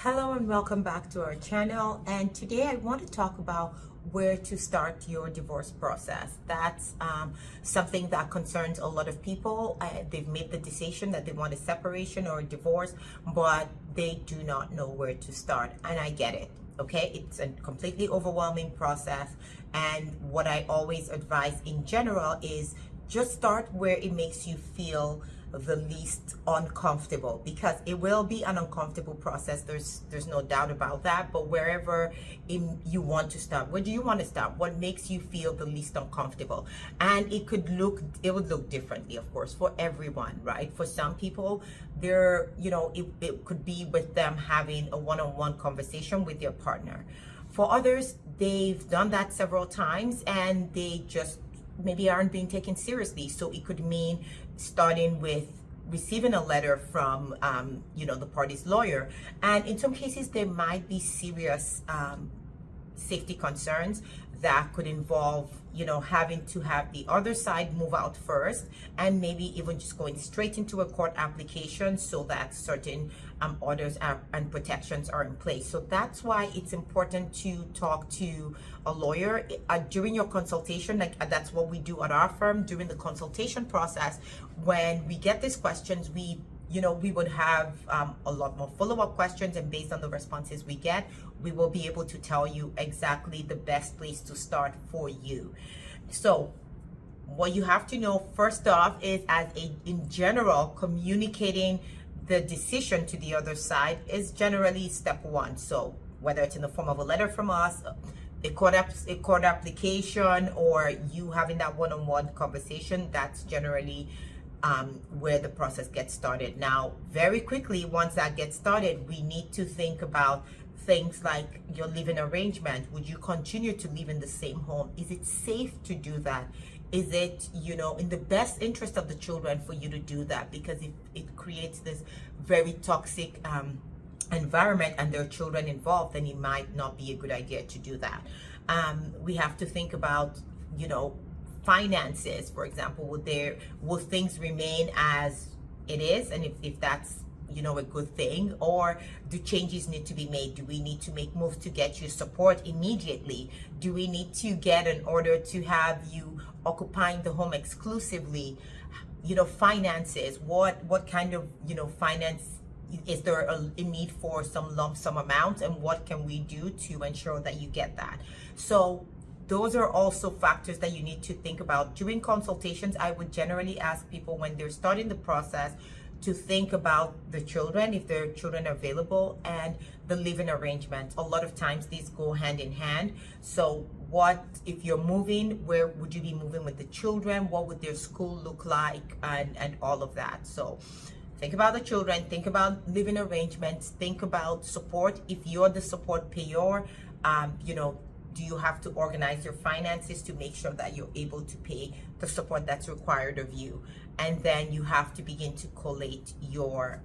Hello and welcome back to our channel. And today I want to talk about where to start your divorce process. That's something that concerns a lot of people. They've made the decision that they want a separation or a divorce, but they do not know where to start. And I get it. Okay, it's a completely overwhelming process. And what I always advise in general is just start where it makes you feel the least uncomfortable, because it will be an uncomfortable process. There's no doubt about that. But wherever you want to start, where do you want to start? What makes you feel the least uncomfortable? And it would look differently, of course, for everyone, right? For some people, it could be with them having a one-on-one conversation with their partner. For others, they've done that several times and they just maybe aren't being taken seriously. So it could mean starting with receiving a letter from the party's lawyer, and in some cases there might be serious safety concerns that could involve having to have the other side move out first, and maybe even just going straight into a court application so that certain orders and protections are in place. So that's why it's important to talk to a lawyer during your consultation. That's what we do at our firm during the consultation process. When we get these questions, we would have a lot more follow-up questions, and based on the responses we get, we will be able to tell you exactly the best place to start for you. So what you have to know first off is, in general, communicating the decision to the other side is generally step one. So whether it's in the form of a letter from us, a court application, or you having that one-on-one conversation, that's generally where the process gets started. Now, very quickly, once that gets started, we need to think about things like your living arrangement. Would you continue to live in the same home? Is it safe to do that? Is it, in the best interest of the children for you to do that? Because if it creates this very toxic environment and there are children involved, then it might not be a good idea to do that. We have to think about, finances, for example. Will things remain as it is, and if that's a good thing, or do changes need to be made? Do we need to make moves to get you support immediately? Do we need to get an order to have you occupying the home exclusively? Finances, what kind of finance, is there a need for some lump sum amount, and what can we do to ensure that you get that? So those are also factors that you need to think about. During consultations, I would generally ask people, when they're starting the process, to think about the children, if there are children available, and the living arrangement. A lot of times these go hand in hand. So if you're moving, where would you be moving with the children? What would their school look like, and all of that? So think about the children, think about living arrangements, think about support. If you're the support payer, do you have to organize your finances to make sure that you're able to pay the support that's required of you? And then you have to begin to collate your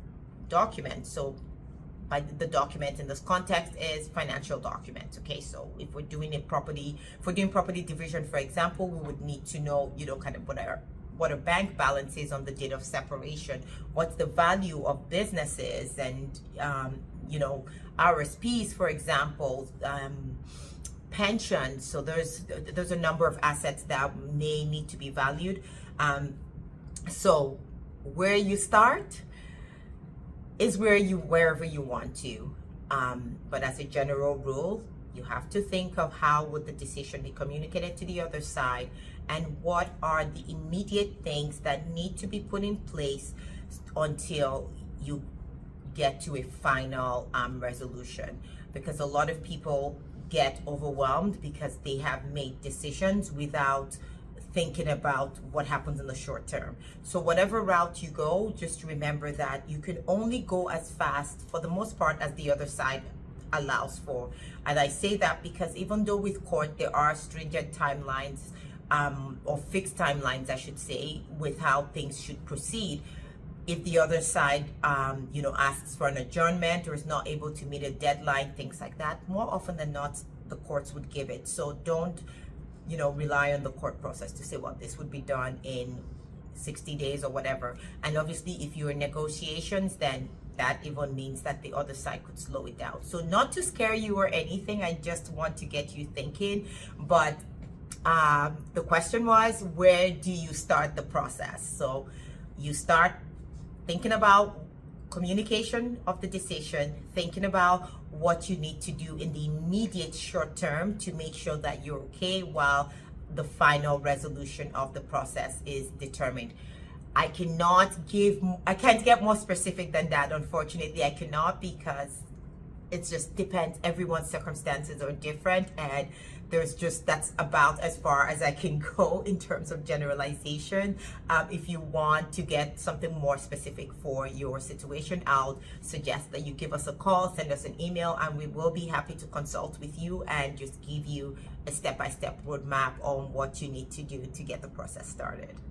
documents. So by the document in this context is financial documents. Okay, so if we're doing property division, for example, we would need to know, kind of what our bank balance is on the date of separation, what's the value of businesses, and RSPs, for example, pension. So there's a number of assets that may need to be valued. So where you start is wherever you want to. But as a general rule, you have to think of how would the decision be communicated to the other side, and what are the immediate things that need to be put in place until you get to a final resolution. Because a lot of people get overwhelmed because they have made decisions without thinking about what happens in the short term. So whatever route you go, just remember that you can only go as fast, for the most part, as the other side allows for. And I say that because even though with court there are stringent timelines, or fixed timelines, I should say, with how things should proceed, if the other side asks for an adjournment or is not able to meet a deadline, things like that, more often than not the courts would give it. So don't rely on the court process to say, well, this would be done in 60 days or whatever. And obviously if you're in negotiations, then that even means that the other side could slow it down. So not to scare you or anything, I just want to get you thinking. But the question was, where do you start the process? So you start thinking about communication of the decision, thinking about what you need to do in the immediate short term to make sure that you're okay while the final resolution of the process is determined. I can't get more specific than that. Unfortunately, I cannot, because it just depends. Everyone's circumstances are different, and that's about as far as I can go in terms of generalization. If you want to get something more specific for your situation, I'll suggest that you give us a call, send us an email, and we will be happy to consult with you and just give you a step-by-step roadmap on what you need to do to get the process started.